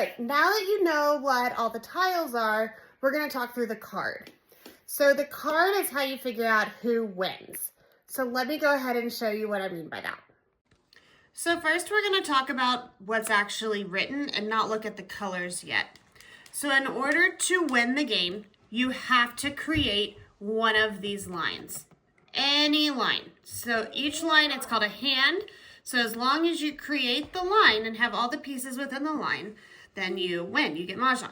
right, now that you know what all the tiles are, we're going to talk through the card. So the card is how you figure out who wins. So let me go ahead and show you what I mean by that. So first we're going to talk about what's actually written and not look at the colors yet. So in order to win the game, you have to create one of these lines. Any line. So each line, it's called a hand. So as long as you create the line and have all the pieces within the line, then you win, you get Mahjong.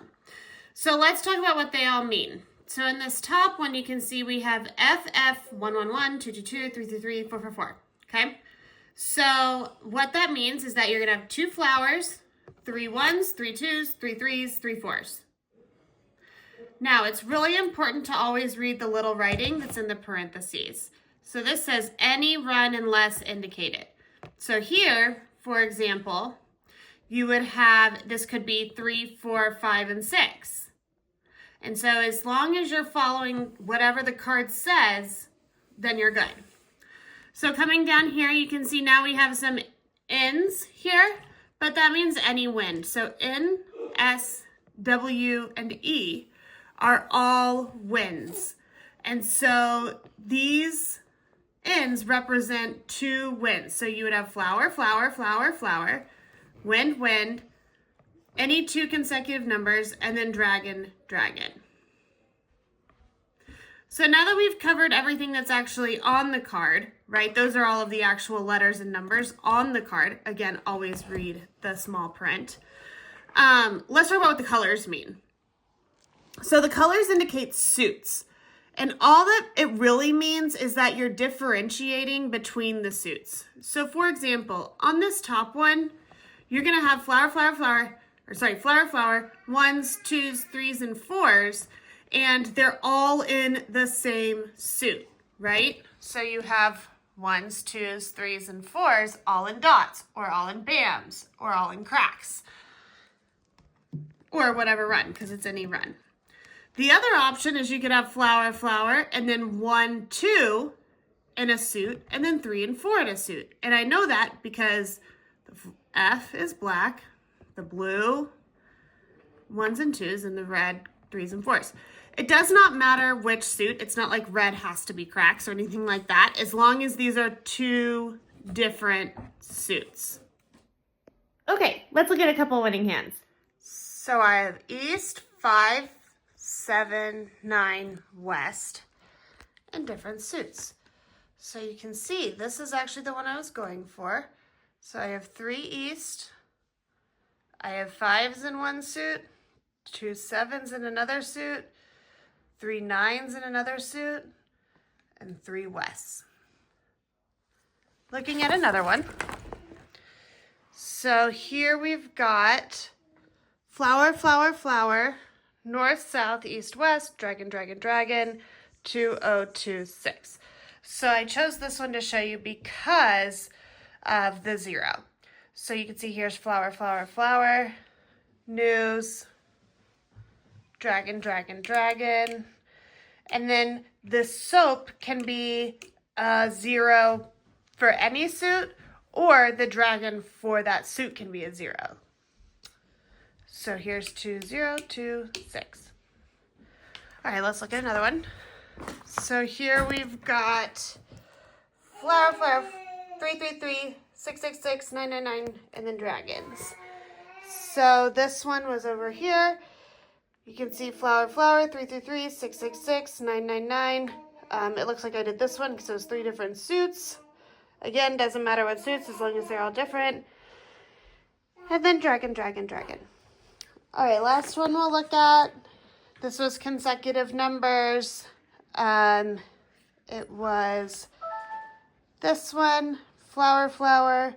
So let's talk about what they all mean. So in this top one, you can see we have FF 111, 222, 333, 444, okay? So what that means is that you're gonna have 2 flowers, 3 ones, 3 twos, 3 threes, 3 fours. Now, it's really important to always read the little writing that's in the parentheses. So this says any run unless indicated. So here, for example, you would have, this could be 3, 4, 5, and 6. And so as long as you're following whatever the card says, then you're good. So coming down here, you can see now we have some N's here, but that means any wind. So N, S, W, and E are all winds. And so these N's represent 2 winds. So you would have flower, flower, flower, flower, wind, wind, any 2 consecutive numbers, and then dragon, dragon. So now that we've covered everything that's actually on the card, right? Those are all of the actual letters and numbers on the card. Again, always read the small print. Let's talk about what the colors mean. So the colors indicate suits. And all that it really means is that you're differentiating between the suits. So for example, on this top one, you're gonna have flower, flower, flower, flower, flower, 1s, 2s, 3s, and 4s, and they're all in the same suit, right? So you have 1s, 2s, 3s, and 4s all in dots, or all in bams, or all in cracks, or whatever run, because it's any run. The other option is you could have flower, flower, and then 1, 2 in a suit, and then 3 and 4 in a suit. And I know that because the F is black, the blue 1s and 2s, and the red 3s and 4s. It does not matter which suit. It's not like red has to be cracks or anything like that, as long as these are 2 different suits. Okay, let's look at a couple winning hands. So I have East, 5, 7, 9, West, and different suits. So you can see this is actually the one I was going for. So I have 3 East, I have 5s in one suit, 2 7s in another suit, 3 9s in another suit, and 3 Wests. Looking at another one. So here we've got flower, flower, flower, north, south, east, west, dragon, dragon, dragon, 2026. So I chose this one to show you because of the 0. So you can see here's flower, flower, flower, news, dragon, dragon, dragon. And then the soap can be a 0 for any suit, or the dragon for that suit can be a 0. So here's 2, 0, 2, 6. All right, let's look at another one. So here we've got flower, flower, 3, 3, 3, 6, 6, 6, 9, 9, 9, and then dragons. So this one was over here. You can see flower, flower, 3, 3, 3, 6, 6, 6, 9, 9, 9. It looks like I did this one because it was 3 different suits. Again, doesn't matter what suits as long as they're all different. And then dragon, dragon, dragon. All right, last one we'll look at. This was consecutive numbers. It was this one, flower, flower.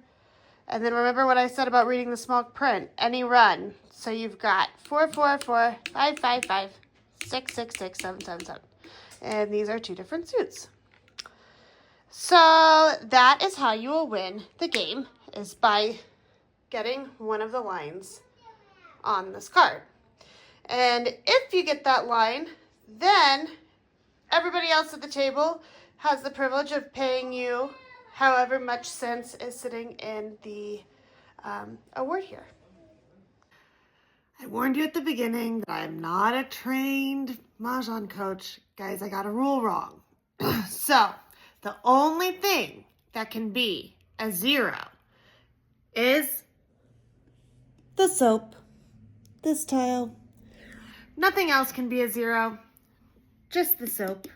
And then remember what I said about reading the small print, any run. So you've got 4, 4, 4, 5, 5, 5, 6, 6, 6, 7, 7, 7. And these are 2 different suits. So that is how you will win the game, is by getting one of the lines on this card. And if you get that line, then everybody else at the table has the privilege of paying you however much cents is sitting in the award here. warned you at the beginning that I am not a trained Mahjong coach. Guys, I got a rule wrong. So, the only thing that can be a 0 is the soap, this tile. Nothing else can be a 0, just the soap.